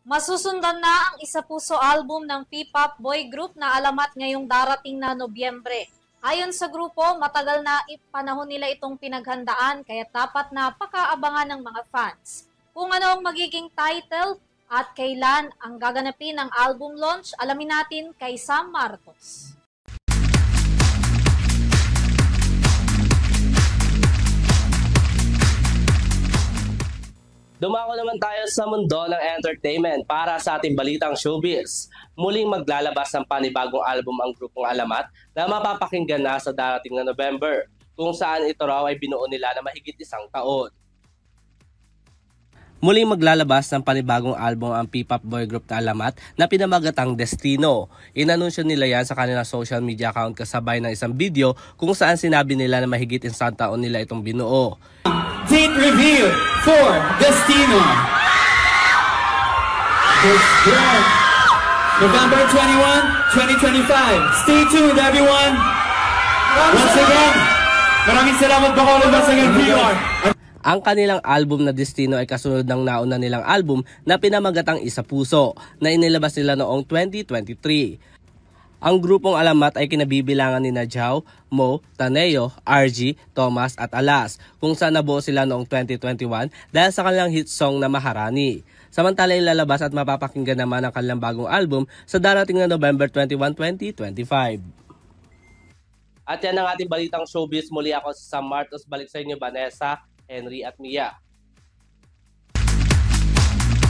Masusundan na ang Isa Puso album ng P-pop boy group na Alamat ngayong darating na Nobyembre. Ayon sa grupo, matagal na panahon nila itong pinaghandaan kaya dapat na pakaabangan ng mga fans. Kung ano ang magiging title at kailan ang gaganapin ang album launch, alamin natin kay Sam Marcos. Dumako naman tayo sa mundo ng entertainment para sa ating balitang showbiz. Muling maglalabas ng panibagong album ang grupong Alamat na mapapakinggan na sa darating na November, kung saan ito raw ay binuo nila na mahigit isang taon. Muling maglalabas ng panibagong album ang P-pop boy group na Alamat na pinamagatang Destino. Inanunsyo nila yan sa kanilang social media account kasabay ng isang video kung saan sinabi nila na mahigit isang taon nila itong binuo. Date reveal for Destino. November 21, 2025. Stay tuned, everyone. Once again, maraming salamat po once again, PR. Ang kanilang album na Destino ay kasunod ng nauna nilang album na pinamagatang Isa Puso na inilabas nila noong 2023. Ang grupong Alamat ay kinabibilangan ni Jao, Mo, Taneo, RG, Thomas at Alas, kung saan nabuo sila noong 2021 dahil sa kanilang hit song na Maharani. Samantala ilalabas at mapapakinggan naman ang kanilang bagong album sa darating na November 21, 2025. At yan ang ating balitang showbiz. Muli ako sa Sam Marcos. Balik sa inyo Vanessa, Henry at Mia.